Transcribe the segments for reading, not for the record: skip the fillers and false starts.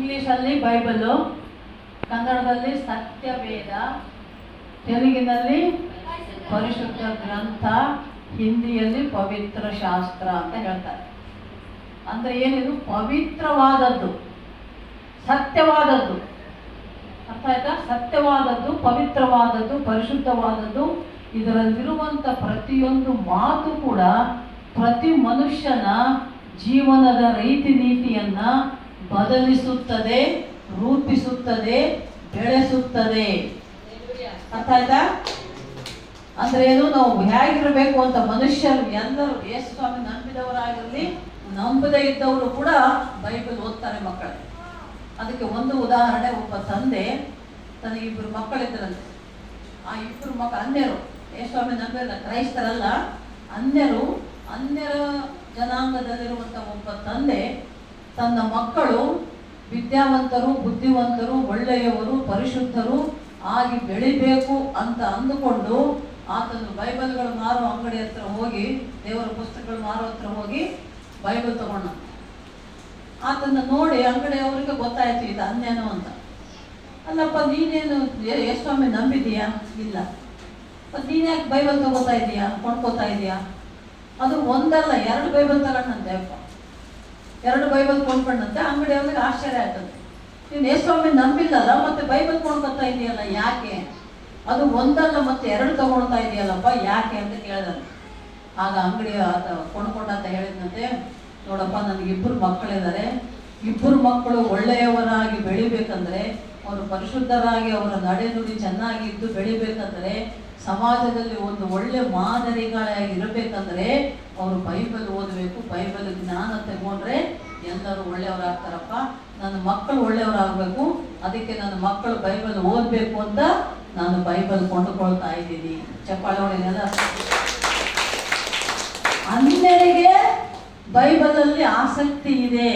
ಇಂಗ್ಲೀಷಲ್ಲಿ ಬೈಬಲು, ಕನ್ನಡದಲ್ಲಿ ಸತ್ಯವೇದ, ತೆಲುಗಿನಲ್ಲಿ ಪರಿಶುದ್ಧ ಗ್ರಂಥ, ಹಿಂದಿಯಲ್ಲಿ ಪವಿತ್ರ ಶಾಸ್ತ್ರ ಅಂತ ಹೇಳ್ತಾರೆ. ಅಂದರೆ ಏನಿದು? ಪವಿತ್ರವಾದದ್ದು, ಸತ್ಯವಾದದ್ದು. ಅರ್ಥ ಆಯ್ತಾ? ಸತ್ಯವಾದದ್ದು, ಪವಿತ್ರವಾದದ್ದು, ಪರಿಶುದ್ಧವಾದದ್ದು. ಇದರಲ್ಲಿರುವಂಥ ಪ್ರತಿಯೊಂದು ಮಾತು ಕೂಡ ಪ್ರತಿ ಮನುಷ್ಯನ ಜೀವನದ ರೀತಿ ನೀತಿಯನ್ನ ಬದಲಿಸುತ್ತದೆ, ರೂಪಿಸುತ್ತದೆ, ಬೆಳೆಸುತ್ತದೆ. ಅರ್ಥ ಆಯ್ತಾ? ಅಂದ್ರೆ ಏನು? ನಾವು ಹೇಗಿರಬೇಕು ಅಂತ ಮನುಷ್ಯರು ಎಲ್ಲರೂ, ಯೇಸು ಸ್ವಾಮಿ ನಂಬಿದವರಾಗಿರಲಿ, ನಂಬದೇ ಇದ್ದವರು ಕೂಡ ಬೈಬಲ್ ಓದ್ತಾರೆ ಮಕ್ಕಳು. ಅದಕ್ಕೆ ಒಂದು ಉದಾಹರಣೆ, ಒಬ್ಬ ತಂದೆ ತನಗೆ 2 ಮಕ್ಕಳಿದ್ದರಂತೆ. ಆ 2 ಮಕ್ಕಳು ಅನ್ಯರು, ಯೇಸು ಸ್ವಾಮಿ ನಂಬಿರಲ್ಲ, ಕ್ರೈಸ್ತರಲ್ಲ, ಅನ್ಯರ ಜನಾಂಗದಲ್ಲಿರುವಂಥ ಒಬ್ಬ ತಂದೆ ತನ್ನ ಮಕ್ಕಳು ವಿದ್ಯಾವಂತರು, ಬುದ್ಧಿವಂತರು, ಒಳ್ಳೆಯವರು, ಪರಿಶುದ್ಧರು ಆಗಿ ಬೆಳಿಬೇಕು ಅಂತ ಅಂದುಕೊಂಡು ಆತನು ಬೈಬಲ್ಗಳು ಮಾರೋ ಅಂಗಡಿ ಹತ್ರ ಹೋಗಿ, ದೇವರ ಪುಸ್ತಕಗಳು ಮಾರೋ ಹತ್ರ ಹೋಗಿ ಬೈಬಲ್ ತಗೊಂಡ. ಆತನ ನೋಡಿ ಅಂಗಡಿಯವರಿಗೆ ಗೊತ್ತಾಯ್ತು ಇದು ಅನ್ಯನು ಅಂತ. ಅಲ್ಲಪ್ಪ, ನೀನೇನು ಯೇಸು ಸ್ವಾಮಿ ನಂಬಿದೀಯಾ? ಇಲ್ಲ. ಮತ್ತು ನೀನ್ಯಾಕೆ ಬೈಬಲ್ ತಗೋತಾ ಇದೀಯಾ, ಕೊಂಡ್ಕೋತಾ ಇದೀಯಾ? ಅದು ಒಂದಲ್ಲ 2 ಬೈಬಲ್ ತಗೊಂಡಂತೆ ಅಪ್ಪ. 2 ಬೈಬಲ್ ಕೊಂಡ್ಕೊಂಡಂತೆ. ಅಂಗಡಿಯವ್ರಿಗೆ ಆಶ್ಚರ್ಯ ಆಯ್ತಂತೆ, ನೀನು ಯೇಸು ಸ್ವಾಮಿ ನಂಬಿಲ್ಲಲ್ಲ, ಮತ್ತೆ ಬೈಬಲ್ ಕೊಂಡ್ಕೊತಾ ಇದೆಯಲ್ಲ, ಯಾಕೆ? ಅದು ಒಂದಲ್ಲ ಮತ್ತೆ 2 ತಗೊಳ್ತಾ ಇದೆಯಲ್ಲಪ್ಪ, ಯಾಕೆ ಅಂತ ಕೇಳಿದಂತೆ. ಆಗ ಅಂಗಡಿ ಕೊಂಡ್ಕೊಂಡಂತ ಹೇಳಿದಂತೆ, ನೋಡಪ್ಪ, ನನಗೆ 2 ಮಕ್ಕಳಿದ್ದಾರೆ. 2 ಮಕ್ಕಳು ಒಳ್ಳೆಯವರಾಗಿ ಬೆಳಿಬೇಕಂದ್ರೆ, ಅವರು ಪರಿಶುದ್ಧರಾಗಿ ಅವರ ನಡೆನುಡಿ ಚೆನ್ನಾಗಿ ಇದ್ದು ಬೆಳಿಬೇಕಂದ್ರೆ, ಸಮಾಜದಲ್ಲಿ ಒಂದು ಒಳ್ಳೆ ಮಾದರಿಗಳಾಗಿ ಇರಬೇಕಂದ್ರೆ ಅವರು ಬೈಬಲ್ ಓದಬೇಕು. ಬೈಬಲ್ ಜ್ಞಾನ ತಗೊಂಡ್ರೆ ಎಲ್ಲರೂ ಒಳ್ಳೆಯವರಾಗ್ತಾರಪ್ಪ. ನನ್ನ ಮಕ್ಕಳು ಒಳ್ಳೆಯವರಾಗಬೇಕು, ಅದಕ್ಕೆ ನನ್ನ ಮಕ್ಕಳು ಬೈಬಲ್ ಓದಬೇಕು ಅಂತ ನಾನು ಬೈಬಲ್ ಕೊಂಡುಕೊಳ್ತಾ ಇದ್ದೀನಿ. ಚಪ್ಪಾಳೆ ಹೊಡೆಯಲ್ಲ. ಅನ್ಯರಿಗೆ ಬೈಬಲಲ್ಲಿ ಆಸಕ್ತಿ ಇದೆ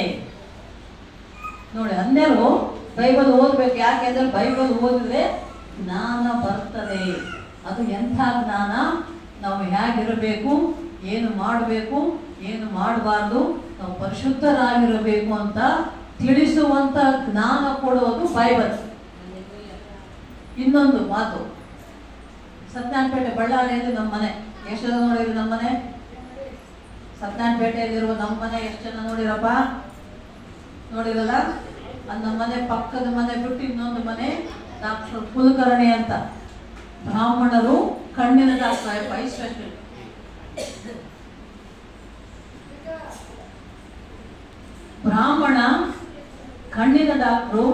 ನೋಡಿ. ಅನ್ಯರು ಬೈಬಲ್ ಓದಬೇಕು, ಯಾಕೆಂದ್ರೆ ಬೈಬಲ್ ಓದಿದ್ರೆ ಜ್ಞಾನ ಬರ್ತದೆ. ಅದು ಎಂಥ ಜ್ಞಾನ? ನಾವು ಹೇಗಿರಬೇಕು, ಏನು ಮಾಡಬೇಕು, ಏನು ಮಾಡಬಾರ್ದು, ನಾವು ಪರಿಶುದ್ಧರಾಗಿರಬೇಕು ಅಂತ ತಿಳಿಸುವಂತ ಜ್ಞಾನ ಕೊಡುವುದು ಬೈಬಲ್. ಇನ್ನೊಂದು ಮಾತು, ಸತ್ಯನಾರಾಯಣಪೇಟೆ ಬಳ್ಳಾರಿಯಲ್ಲಿ ನಮ್ಮ ಮನೆ ಎಷ್ಟು ಜನ ನೋಡಿದ್ರು? ನಮ್ಮ ಮನೆ ಸತ್ಯನಾರಾಯಣಪೇಟೆಯಲ್ಲಿರುವ ನಮ್ಮ ಮನೆ ಎಷ್ಟು ಜನ ನೋಡಿರಪ್ಪ? ನೋಡಿರಲ್ಲ. ಅದು ನಮ್ಮ ಮನೆ ಪಕ್ಕದ ಮನೆ ಬಿಟ್ಟು ಇನ್ನೊಂದು ಮನೆ ಡಾಕ್ಟರ್ ಕುಲಕರ್ಣಿ ಅಂತ, ಬ್ರಾಹ್ಮಣರು, ಕಣ್ಣಿನ ಡಾಕ್ಟರ್, ಐ ಸ್ಪೆಷಲಿಸ್ಟ್. ಬ್ರಾಹ್ಮಣ ಕಣ್ಣಿನ ಡಾಕ್ಟ್ರು.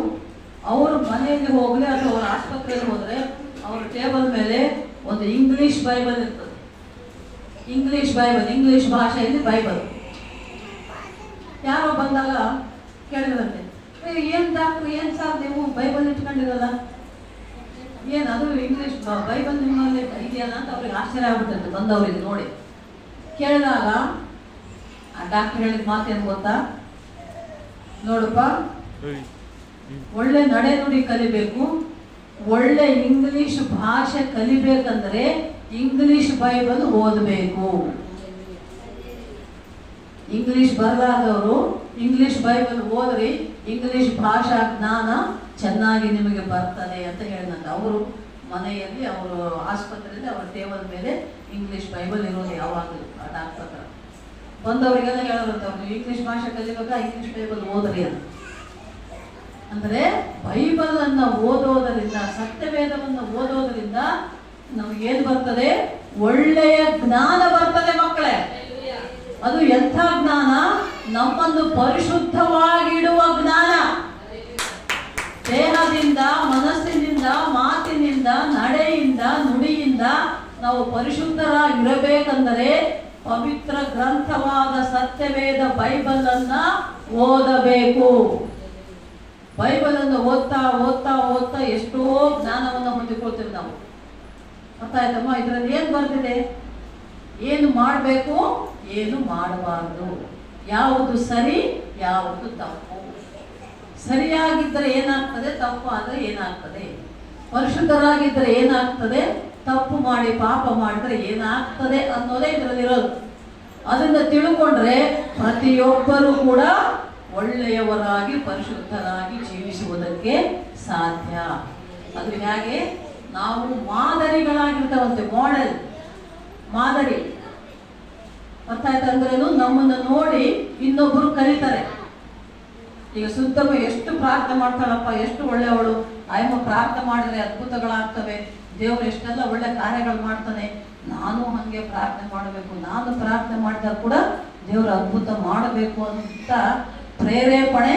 ಅವರು ಮನೆಯಲ್ಲಿ ಹೋಗಲಿ ಅಥವಾ ಅವ್ರ ಆಸ್ಪತ್ರೆಯಲ್ಲಿ ಹೋದರೆ ಅವ್ರ ಟೇಬಲ್ ಮೇಲೆ ಒಂದು ಇಂಗ್ಲಿಷ್ ಬೈಬಲ್ ಇರ್ತದೆ. ಇಂಗ್ಲಿಷ್ ಬೈಬಲ್, ಇಂಗ್ಲಿಷ್ ಭಾಷೆಯಲ್ಲಿ ಬೈಬಲ್. ಯಾರೋ ಬಂದಾಗ ಕೇಳಿದ್ರಂತೆ, ಏನು ಡಾಕ್ಟ್ರು, ಏನು ಸರ್ ನೀವು ಬೈಬಲ್ ಇಟ್ಕೊಂಡಿರಲ್ಲ, ಏನು ಅದು ಇಂಗ್ಲಿಷ್ ಬೈಬಲ್ ನಿಮ್ಮಲ್ಲಿ ಇದೆಯಲ್ಲ ಅಂತ ಅವ್ರಿಗೆ ಆಶ್ಚರ್ಯ ಆಗ್ಬಿಟ್ಟಂತೆ ಬಂದವರಿಗೆ ನೋಡಿ. ಕೇಳಿದಾಗ ಆ ಡಾಕ್ಟರ್ ಹೇಳಿದ ಮಾತೇನು ಗೊತ್ತಾ? ನೋಡಪ್ಪ, ಒಳ್ಳೆ ನಡೆನುಡಿ ಕಲಿಬೇಕು, ಒಳ್ಳೆ ಇಂಗ್ಲಿಷ್ ಭಾಷೆ ಕಲಿಬೇಕಂದ್ರೆ ಇಂಗ್ಲಿಷ್ ಬೈಬಲ್ ಓದಬೇಕು. ಇಂಗ್ಲಿಷ್ ಬರಲಾದವರು ಇಂಗ್ಲಿಷ್ ಬೈಬಲ್ ಓದ್ರಿ, ಇಂಗ್ಲಿಷ್ ಭಾಷಾ ಜ್ಞಾನ ಚೆನ್ನಾಗಿ ನಿಮಗೆ ಬರ್ತದೆ ಅಂತ ಹೇಳಿದಂತೆ. ಅವರು ಮನೆಯಲ್ಲಿ, ಅವರು ಆಸ್ಪತ್ರೆಯಲ್ಲಿ ಅವರ ಟೇಬಲ್ ಮೇಲೆ ಇಂಗ್ಲಿಷ್ ಬೈಬಲ್ ಇರೋದು ಯಾವಾಗಲೂ. ಆ ಡಾಕ್ಟರ್ ಹತ್ರ ಬಂದವರಿಗೆಲ್ಲ ಹೇಳೋರಂತೆ, ಅವ್ರು ಇಂಗ್ಲಿಷ್ ಭಾಷೆ ಕಲಿಬೇಕಾ ಇಂಗ್ಲಿಷ್ ಬೈಬಲ್ ಓದ್ರಿ ಅಂತ. ಅಂದರೆ ಬೈಬಲ್ ಅನ್ನ ಓದೋದರಿಂದ, ಸತ್ಯವೇದವನ್ನು ಓದೋದರಿಂದ ನಮಗೇನು ಬರ್ತದೆ? ಒಳ್ಳೆಯ ಜ್ಞಾನ ಬರ್ತದೆ ಮಕ್ಕಳೇ. ಅದು ಎಂಥ ಜ್ಞಾನ? ನಮ್ಮನ್ನು ಪರಿಶುದ್ಧವಾಗಿಡುವ ಜ್ಞಾನ. ದೇಹದಿಂದ, ಮನಸ್ಸಿನಿಂದ, ಮಾತಿನಿಂದ, ನಡೆಯಿಂದ, ನುಡಿಯಿಂದ ನಾವು ಪರಿಶುದ್ಧರಾಗಿರಬೇಕಂದರೆ ಪವಿತ್ರ ಗ್ರಂಥವಾದ ಸತ್ಯವೇದ ಬೈಬಲ್ ಅನ್ನ ಓದಬೇಕು. ಬೈಬಲ್ ಅನ್ನು ಓದ್ತಾ ಓದ್ತಾ ಓದ್ತಾ ಎಷ್ಟೋ ಜ್ಞಾನವನ್ನು ಹೊಂದಿಕೊಳ್ತೇವೆ ನಾವು. ಅರ್ಥ ಆಯ್ತಮ್ಮ? ಇದರಲ್ಲಿ ಏನು ಬರ್ತಿದೆ? ಏನು ಮಾಡಬೇಕು, ಏನು ಮಾಡಬಾರ್ದು, ಯಾವುದು ಸರಿ, ಯಾವುದು ತಪ್ಪು. ಸರಿಯಾಗಿದ್ದರೆ ಏನಾಗ್ತದೆ, ತಪ್ಪು ಆದರೆ ಏನಾಗ್ತದೆ, ಪರಿಶುದ್ಧರಾಗಿದ್ದರೆ ಏನಾಗ್ತದೆ, ತಪ್ಪು ಮಾಡಿ ಪಾಪ ಮಾಡಿದ್ರೆ ಏನಾಗ್ತದೆ ಅನ್ನೋದೇ ಇದರಲ್ಲಿರೋದು. ಅದನ್ನು ತಿಳ್ಕೊಂಡ್ರೆ ಪ್ರತಿಯೊಬ್ಬರು ಕೂಡ ಒಳ್ಳೆಯವರಾಗಿ ಪರಿಶುದ್ಧರಾಗಿ ಜೀವಿಸುವುದಕ್ಕೆ ಸಾಧ್ಯ. ಅದು ಹೇಗೆ? ನಾವು ಮಾದರಿಗಳಾಗಿರ್ತವಂತೆ, ಮಾದರಿ ಅರ್ಥ ಆಯ್ತಂದ್ರೇನು? ನಮ್ಮನ್ನು ನೋಡಿ ಇನ್ನೊಬ್ಬರು ಕಲಿತಾರೆ. ಈಗ ಸುತ್ತಮ ಎಷ್ಟು ಪ್ರಾರ್ಥನೆ ಮಾಡ್ತಾಳಪ್ಪ, ಎಷ್ಟು ಒಳ್ಳೆಯವಳು, ಆಯಮ್ಮ ಪ್ರಾರ್ಥನೆ ಮಾಡಿದ್ರೆ ಅದ್ಭುತಗಳಾಗ್ತವೆ, ದೇವರು ಎಷ್ಟೆಲ್ಲ ಒಳ್ಳೆ ಕಾರ್ಯಗಳು ಮಾಡ್ತಾನೆ, ನಾನು ಹಾಗೆ ಪ್ರಾರ್ಥನೆ ಮಾಡಬೇಕು, ನಾನು ಪ್ರಾರ್ಥನೆ ಮಾಡಿದಾಗ ಕೂಡ ದೇವರು ಅದ್ಭುತ ಮಾಡಬೇಕು ಅಂತ ಪ್ರೇರೇಪಣೆ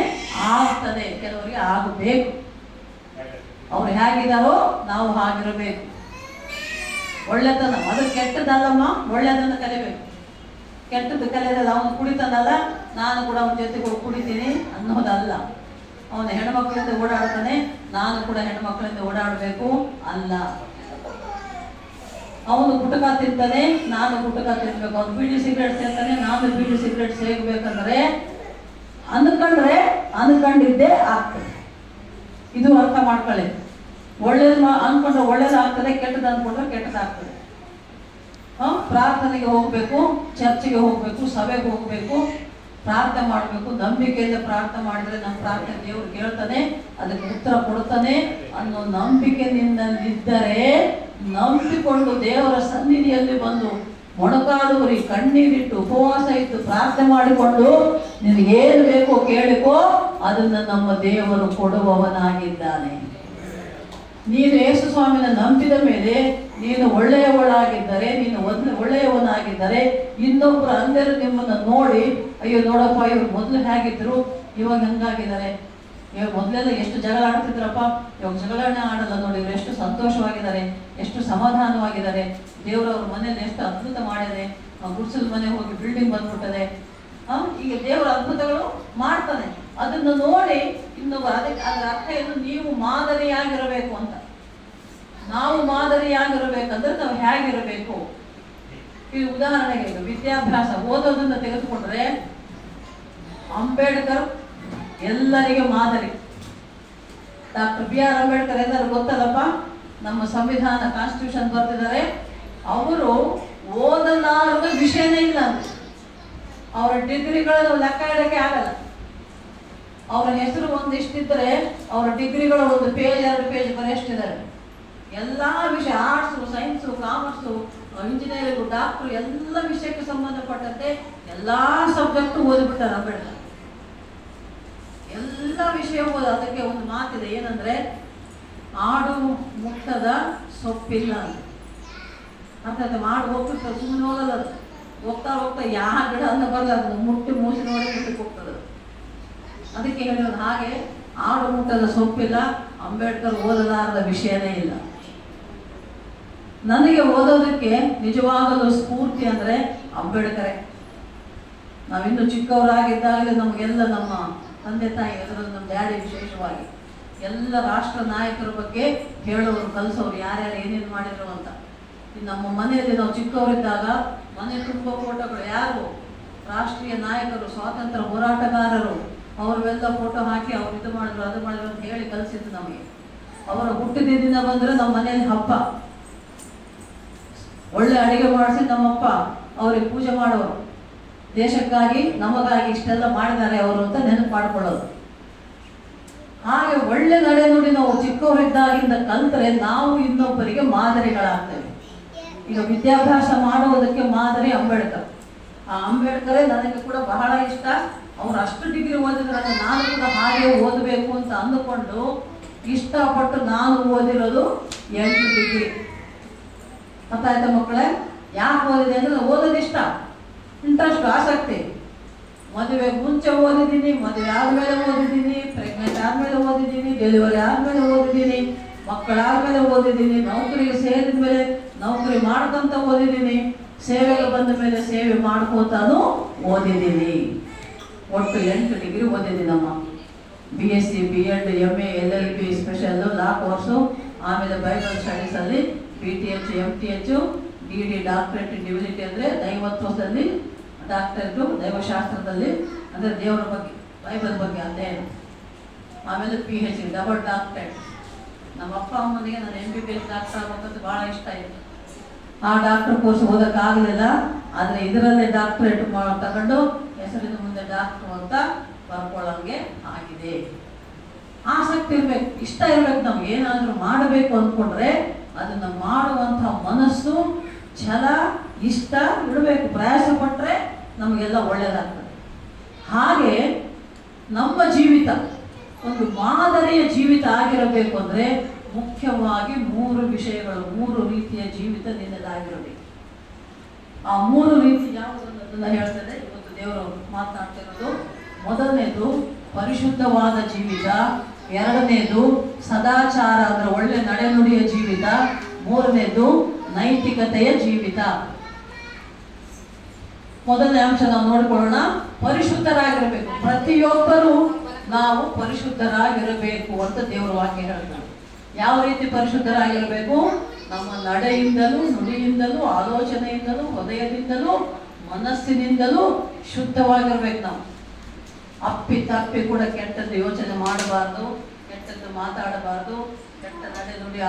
ಆಗ್ತದೆ. ಕೆಲವರಿಗೆ ಆಗಬೇಕು. ಅವ್ರು ಹೇಗಿದಾರೋ ನಾವು ಹಾಗಿರಬೇಕು. ಒಳ್ಳೆತನ ಅದು ಕೆಟ್ಟದಲ್ಲಮ್ಮ, ಒಳ್ಳೆದನ್ನ ಕಲಿಬೇಕು. ಕೆಟ್ಟದ್ದು ಕಲಿಯೋದಲ್ಲ. ಅವನು ಕುಡಿತಾನಲ್ಲ, ನಾನು ಕೂಡ ಅವನ ಜೊತೆಗೆ ಕುಡಿತೀನಿ ಅನ್ನೋದಲ್ಲ. ಅವನ ಹೆಣ್ಮಕ್ಳಿಂದ ಓಡಾಡ್ತಾನೆ, ನಾನು ಕೂಡ ಹೆಣ್ಮಕ್ಳಿಂದ ಓಡಾಡಬೇಕು ಅಲ್ಲ. ಅವನು ಗುಟಕ ತಿಂತಾನೆ, ನಾನು ಗುಟಕ ತಿನ್ಬೇಕು. ಅವನು ಬೀಡಿ ಸಿಗರೇಟ್ ಸೇರ್ತಾನೆ, ನಾನು ಬೀಡಿ ಸಿಗರೇಟ್ ಸೇರ್ಬೇಕಂದ್ರೆ ಅನ್ಕೊಂಡಿದ್ದೇ ಆಗ್ತದೆ. ಇದು ಅರ್ಥ ಮಾಡ್ಕೊಳ್ಳಿ. ಒಳ್ಳೇದು ಅನ್ಕೊಂಡ್ರೆ ಒಳ್ಳೇದಾಗ್ತದೆ, ಕೆಟ್ಟದ್ದು ಅನ್ಕೊಂಡ್ರೆ ಕೆಟ್ಟದಾಗ್ತದೆ. ಪ್ರಾರ್ಥನೆಗೆ ಹೋಗ್ಬೇಕು, ಚರ್ಚಿಗೆ ಹೋಗ್ಬೇಕು, ಸಭೆಗೆ ಹೋಗ್ಬೇಕು, ಪ್ರಾರ್ಥನೆ ಮಾಡಬೇಕು. ನಂಬಿಕೆಯಿಂದ ಪ್ರಾರ್ಥನೆ ಮಾಡಿದ್ರೆ ನಮ್ಮ ಪ್ರಾರ್ಥನೆ ದೇವರು ಕೇಳ್ತಾನೆ, ಅದಕ್ಕೆ ಉತ್ತರ ಕೊಡ್ತಾನೆ ಅನ್ನೋ ನಂಬಿಕೆ ನಿನ್ನಲ್ಲಿದ್ದರೆ, ನಂಬಿಕೊಂಡು ದೇವರ ಸನ್ನಿಧಿಯಲ್ಲಿ ಬಂದು ಮೊಣಕಾಲೂರಿ ಕಣ್ಣೀರಿಟ್ಟು ಉಪವಾಸ ಇಟ್ಟು ಪ್ರಾರ್ಥನೆ ಮಾಡಿಕೊಂಡು ನಿನಗೇನು ಬೇಕೋ ಕೇಳಿಕೋ, ಅದನ್ನು ನಮ್ಮ ದೇವರು ಕೊಡುವವನಾಗಿದ್ದಾನೆ. ನೀನು ಯೇಸು ಸ್ವಾಮಿನ ನಂಬಿದ ಮೇಲೆ ನೀನು ಒಳ್ಳೆಯವಳಾಗಿದ್ದರೆ, ನೀನು ಒಳ್ಳೆಯವನಾಗಿದ್ದರೆ, ಇನ್ನೊಬ್ಬರು ಅಂದರು ನಿಮ್ಮನ್ನು ನೋಡಿ, ಅಯ್ಯೋ ನೋಡಪ್ಪ ಇವ್ರು ಮೊದಲು ಹೇಗಿದ್ರು, ಇವಾಗ ಹಂಗಾಗಿದ್ದಾರೆ, ಇವಾಗ ಮೊದಲೆಲ್ಲ ಎಷ್ಟು ಜಗಳ ಆಡ್ತಿದ್ರಪ್ಪ, ಇವಾಗ ಜಗಳನೆ ಆಡಲ್ಲ ನೋಡಿ, ಇವ್ರು ಎಷ್ಟು ಸಂತೋಷವಾಗಿದ್ದಾರೆ, ಎಷ್ಟು ಸಮಾಧಾನವಾಗಿದ್ದಾರೆ, ದೇವರವ್ರ ಮನೇಲಿ ಎಷ್ಟು ಅದ್ಭುತ ಮಾಡಿದೆ, ಗುಡ್ಸಲ್ ಮನೆ ಹೋಗಿ ಬಿಲ್ಡಿಂಗ್ ಬಂದ್ಬಿಟ್ಟದೆ, ಈಗ ದೇವರ ಅದ್ಭುತಗಳು ಮಾಡ್ತಾನೆ. ಅದನ್ನು ನೋಡಿ ಇನ್ನೊಬ್ಬ, ಅದಕ್ಕೆ ಅದರ ಅರ್ಥ ಏನು? ನೀವು ಮಾದರಿಯಾಗಿರಬೇಕು ಅಂತ. ನಾವು ಮಾದರಿಯಾಗಿರಬೇಕಂದ್ರೆ ನಾವು ಹೇಗಿರಬೇಕು? ಈ ಉದಾಹರಣೆಗೆ ಈಗ ವಿದ್ಯಾಭ್ಯಾಸ ಓದೋದನ್ನ ತೆಗೆದುಕೊಂಡ್ರೆ, ಅಂಬೇಡ್ಕರ್ ಎಲ್ಲರಿಗೆ ಮಾದರಿ. ಡಾಕ್ಟರ್ BR ಅಂಬೇಡ್ಕರ್ ಎಲ್ಲರೂ ಗೊತ್ತಲ್ಲಪ್ಪ, ನಮ್ಮ ಸಂವಿಧಾನ ಕಾನ್ಸ್ಟಿಟ್ಯೂಷನ್ ಬರ್ತಿದ್ದಾರೆ. ಅವರು ಓದಲಾರದ ವಿಷಯನೇ ಇಲ್ಲ. ಅವರ ಡಿಗ್ರಿಗಳನ್ನು ಲೆಕ್ಕ ಇಡಕ್ಕೆ ಆಗಲ್ಲ. ಅವರ ಹೆಸರು ಒಂದಿಷ್ಟಿದ್ರೆ ಅವರ ಡಿಗ್ರಿಗಳು 1 ಪೇಜ್ 2 ಪೇಜ್ ಬರೆಯಷ್ಟಿದ್ದಾರೆ. ಎಲ್ಲ ವಿಷಯ, arts, science, commerce, engineering, doctor, ಎಲ್ಲ ವಿಷಯಕ್ಕೆ ಸಂಬಂಧಪಟ್ಟಂತೆ ಎಲ್ಲ ಸಬ್ಜೆಕ್ಟು ಓದಿಬಿಟ್ಟಾರೆ ಅಂಬೇಡ್ಕರ್. ಎಲ್ಲ ವಿಷಯ ಓದ. ಅದಕ್ಕೆ ಒಂದು ಮಾತಿದೆ, ಏನಂದ್ರೆ ಆಡು ಮುಟ್ಟದ ಸೊಪ್ಪಿಲ್ಲ ಅಂತ. ಅರ್ಥಾತ್ ಮಾಡಿ ಹೋಗ್ತಿರ್ತಾರೆ, ಸುಮ್ಮನೆ ಹೋಗಲ್ಲ. ಅದು ಹೋಗ್ತಾ ಹೋಗ್ತಾ ಯಾವ ಗಿಡ ಅಂತ ಬರಲ್ಲ, ಅದು ಮುಟ್ಟಿ ಮೂಸಿ ನೋಡಿ ಮುಟ್ಟಿಗೆ ಹೋಗ್ತದೆ. ಅದಕ್ಕೆ ಹೇಳಿರೋದು ಹಾಗೆ, ಆಡು ಮುಟ್ಟದ ಸೊಪ್ಪಿಲ್ಲ, ಅಂಬೇಡ್ಕರ್ ಓದಲಾರದ ವಿಷಯನೇ ಇಲ್ಲ. ನನಗೆ ಓದೋದಕ್ಕೆ ನಿಜವಾಗಲೂ ಸ್ಫೂರ್ತಿ ಅಂದರೆ ಅಂಬೇಡ್ಕರೇ. ನಾವಿನ್ನು ಚಿಕ್ಕವರಾಗಿದ್ದಾಗಲೇ ನಮಗೆಲ್ಲ ನಮ್ಮ ತಂದೆ ತಾಯಿ, ಅದರಲ್ಲಿ ನಮ್ಮ ಡ್ಯಾಡಿ ವಿಶೇಷವಾಗಿ ಎಲ್ಲ ರಾಷ್ಟ್ರ ನಾಯಕರ ಬಗ್ಗೆ ಹೇಳೋರು, ಕಲಿಸೋರು, ಯಾರ್ಯಾರು ಏನೇನು ಮಾಡಿದ್ರು ಅಂತ. ನಮ್ಮ ಮನೆಯಲ್ಲಿ ನಾವು ಚಿಕ್ಕವರಿದ್ದಾಗ ಮನೆ ತುಂಬ ಫೋಟೋಗಳು, ಯಾರು ರಾಷ್ಟ್ರೀಯ ನಾಯಕರು, ಸ್ವಾತಂತ್ರ್ಯ ಹೋರಾಟಗಾರರು, ಅವ್ರವೆಲ್ಲ ಫೋಟೋ ಹಾಕಿ ಅವ್ರು ಇದು ಮಾಡಿದ್ರು ಅದು ಮಾಡಿದ್ರು ಅಂತ ಹೇಳಿ ಕಲಿಸಿದ್ದು ನಮಗೆ. ಅವರ ಹುಟ್ಟಿದ ದಿನ ಬಂದರೆ ನಮ್ಮ ಮನೆಯಲ್ಲಿ ಹಬ್ಬ, ಒಳ್ಳೆ ಅಡಿಗೆ ಮಾಡಿಸಿ ನಮ್ಮಪ್ಪ ಅವ್ರಿಗೆ ಪೂಜೆ ಮಾಡೋರು. ದೇಶಕ್ಕಾಗಿ ನಮಗಾಗಿ ಇಷ್ಟೆಲ್ಲ ಮಾಡಿದ್ದಾರೆ ಅವರು ಅಂತ ನೆನಪು ಮಾಡ್ಕೊಳ್ಳೋದು. ಹಾಗೆ ಒಳ್ಳೆ ನಡೆ ನುಡಿ ನಾವು ಚಿಕ್ಕವರಿದ್ದಾಗಿಂದ ಕಲ್ತರೆ ನಾವು ಇನ್ನೊಬ್ಬರಿಗೆ ಮಾದರಿಗಳಾಗ್ತೇವೆ. ಈಗ ವಿದ್ಯಾಭ್ಯಾಸ ಮಾಡುವುದಕ್ಕೆ ಮಾದರಿ ಅಂಬೇಡ್ಕರ್. ಆ ಅಂಬೇಡ್ಕರೇ ನನಗೆ ಕೂಡ ಬಹಳ ಇಷ್ಟ. ಅವ್ರು ಅಷ್ಟು ಡಿಗ್ರಿ ಓದಿದ್ರಲ್ಲ, ನಾನು ಕೂಡ ಹಾಗೆ ಓದಬೇಕು ಅಂತ ಅಂದುಕೊಂಡು ಇಷ್ಟಪಟ್ಟು ನಾನು ಓದಿರೋದು 8 ಡಿಗ್ರಿ. ಗೊತ್ತಾಯ್ತಾ ಮಕ್ಕಳೇ? ಯಾಕೆ ಓದಿದೆ ಅಂದರೆ ಓದೋದಿಷ್ಟ, ಇಂಟ್ರೆಸ್ಟ್, ಆಸಕ್ತಿ. ಮದುವೆ ಮುಂಚೆ ಓದಿದ್ದೀನಿ, ಮದುವೆ ಆದಮೇಲೆ ಓದಿದ್ದೀನಿ, ಪ್ರೆಗ್ನೆಂಟ್ ಆದಮೇಲೆ ಓದಿದ್ದೀನಿ, ಡೆಲಿವರಿ ಆದಮೇಲೆ ಓದಿದ್ದೀನಿ, ಮಕ್ಕಳಾದಮೇಲೆ ಓದಿದ್ದೀನಿ, ನೌಕರಿಗೆ ಸೇರಿದ ಮೇಲೆ ನೌಕರಿ ಮಾಡ್ಕೊಂತ ಓದಿದ್ದೀನಿ, ಸೇವೆಗೆ ಬಂದ ಮೇಲೆ ಸೇವೆ ಮಾಡ್ಕೋತಾನು ಓದಿದ್ದೀನಿ. ಒಟ್ಟು 8 ಡಿಗ್ರಿ ಓದಿದ್ದೀನಮ್ಮ. BSc, B.Ed, MA, LLB, special, law course, ಆಮೇಲೆ ಬೈಬಲ್ ಸ್ಟಡೀಸಲ್ಲಿ BTH, MTH, DD, doctorate in divinity ಅಂದರೆ ದೈವತ್ವದಲ್ಲಿ ಡಾಕ್ಟರೇಟು, ದೈವಶಾಸ್ತ್ರದಲ್ಲಿ ಅಂದರೆ ದೇವರ ಬಗ್ಗೆ, ಬೈಬಲ್ ಬಗ್ಗೆ ಅಧ್ಯಯನ. ಆಮೇಲೆ PhD, ಡಬಲ್ ಡಾಕ್ಟರೇಟ್. ನಮ್ಮ ಅಪ್ಪ ಅಮ್ಮನಿಗೆ ನಾನು MBBS ಡಾಕ್ಟರ್ ಆಗಬೇಕಂತ ಭಾಳ ಇಷ್ಟ ಇತ್ತು. ಆ ಡಾಕ್ಟರ್ ಕೋರ್ಸ್ ಓದೋಕ್ಕಾಗಲಿಲ್ಲ, ಆದರೆ ಇದರಲ್ಲೇ ಡಾಕ್ಟರೇಟ್ ತಗೊಂಡು ಹೆಸರಿನ ಮುಂದೆ ಡಾಕ್ಟ್ರು ಅಂತ ಬರ್ಕೊಳ್ಳಂಗೆ ಆಗಿದೆ. ಆಸಕ್ತಿ ಇರ್ಬೇಕು, ಇಷ್ಟ ಇರ್ಬೇಕು. ನಮ್ಗೆ ಏನಾದರೂ ಮಾಡಬೇಕು ಅಂದ್ಕೊಂಡ್ರೆ ಅದನ್ನ ಮಾಡುವಂಥ ಮನಸ್ಸು, ಛಲ, ಇಷ್ಟ ಇಡಬೇಕು. ಪ್ರಯಾಸ ಪಟ್ಟರೆ ನಮಗೆಲ್ಲ ಒಳ್ಳೆಯದಾಗ್ತದೆ. ಹಾಗೆ ನಮ್ಮ ಜೀವಿತ ಒಂದು ಮಾದರಿಯ ಜೀವಿತ ಆಗಿರಬೇಕು ಅಂದರೆ ಮುಖ್ಯವಾಗಿ 3 ವಿಷಯಗಳು, 3 ರೀತಿಯ ಜೀವಿತ ನಿನ್ನದಾಗಿರಬೇಕು. ಆ 3 ರೀತಿ ಯಾವುದನ್ನು ಹೇಳ್ತದೆ ಇವತ್ತು ದೇವರು ಮಾತನಾಡ್ತಿರೋದು. ಮೊದಲನೇದು ಪರಿಶುದ್ಧವಾದ ಜೀವಿತ, ಎರಡನೇದು ಸದಾಚಾರ ಅಂದ್ರೆ ಒಳ್ಳೆ ನಡೆನುಡಿಯ ಜೀವಿತ, ಮೂರನೇದು ನೈತಿಕತೆಯ ಜೀವಿತ. ಮೊದಲನೇ ಅಂಶ ನಾವು ನೋಡಿಕೊಳ್ಳೋಣ. ಪರಿಶುದ್ಧರಾಗಿರಬೇಕು. ಪ್ರತಿಯೊಬ್ಬರು ನಾವು ಪರಿಶುದ್ಧರಾಗಿರಬೇಕು ಅಂತ ದೇವರ ವಾಕ್ಯ ಹೇಳ್ತಾರೆ. ಯಾವ ರೀತಿ ಪರಿಶುದ್ಧರಾಗಿರಬೇಕು? ನಮ್ಮ ನಡೆಯಿಂದಲೂ, ನುಡಿಯಿಂದಲೂ, ಆಲೋಚನೆಯಿಂದಲೂ, ಹೃದಯದಿಂದಲೂ, ಮನಸ್ಸಿನಿಂದಲೂ ಶುದ್ಧವಾಗಿರ್ಬೇಕು. ನಾವು ಅಪ್ಪಿ ತಪ್ಪಿ ಕೂಡ ಕೆಟ್ಟದ್ದು ಯೋಚನೆ ಮಾಡಬಾರ್ದು, ಕೆಟ್ಟದ್ದು ಮಾತಾಡಬಾರ್ದು, ಕೆಟ್ಟ ನಡೆ ನುಡಿ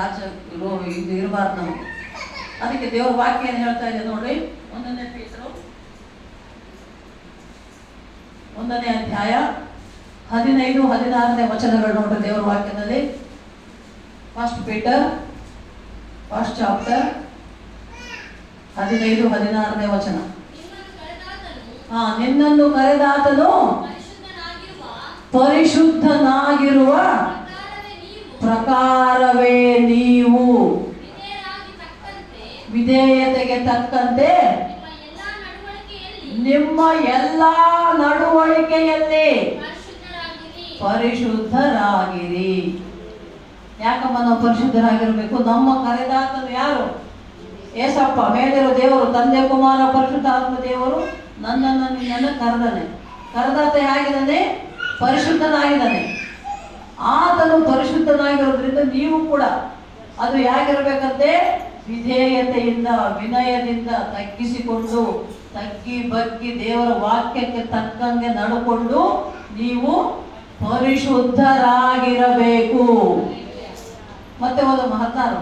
ಇದು ಇರಬಾರ್ದು ನಮಗೆ. ಅದಕ್ಕೆ ದೇವರ ವಾಕ್ಯ ಏನು ಹೇಳ್ತಾ ಇದೆ ನೋಡಿ. 1ನೇ ಪೇತ್ರರು 1ನೇ ಅಧ್ಯಾಯ 15-16 ವಚನಗಳು ನೋಡ್ರಿ ದೇವರ ವಾಕ್ಯದಲ್ಲಿ. 1 ಪೀಟರ್ 1 ಚಾಪ್ಟರ್ 15-16 ವಚನ. ನಿನ್ನನ್ನು ಕರೆದಾತನು ಪರಿಶುದ್ಧನಾಗಿರುವ ಪ್ರಕಾರವೇ ನೀವು ವಿಧೇಯತೆಗೆ ತಕ್ಕಂತೆ ನಿಮ್ಮ ಎಲ್ಲ ನಡವಳಿಕೆಯಲ್ಲಿ ಪರಿಶುದ್ಧರಾಗಿರಿ. ಯಾಕಮ್ಮ ನಾವು ಪರಿಶುದ್ಧರಾಗಿರ್ಬೇಕು? ನಮ್ಮ ಕರೆದಾತನು ಯಾರು? ಏಸಪ್ಪ, ಮೇಲಿರೋ ದೇವರು, ತಂದೆ ಕುಮಾರ ಪರಿಶುದ್ಧಾತ್ಮ ದೇವರು ನನ್ನನ್ನು ನಿನ್ನನ್ನು ಕರೆದಾನೆ. ಕರೆದಾತ ಹೇಗಿದ್ದಾನೆ? ಪರಿಶುದ್ಧನಾಗಿದ್ದಾನೆ. ಆತನು ಪರಿಶುದ್ಧನಾಗಿರೋದ್ರಿಂದ ನೀವು ಕೂಡ ಅದು ಹೇಗಿರ್ಬೇಕಂತೆ? ವಿಧೇಯತೆಯಿಂದ, ವಿನಯದಿಂದ ತಗ್ಗಿಸಿಕೊಂಡು, ತಗ್ಗಿ ಬಗ್ಗಿ ದೇವರ ವಾಕ್ಯಕ್ಕೆ ತಕ್ಕಂಗೆ ನಡ್ಕೊಂಡು ನೀವು ಪರಿಶುದ್ಧರಾಗಿರಬೇಕು. ಮತ್ತೆ ಒಂದು 16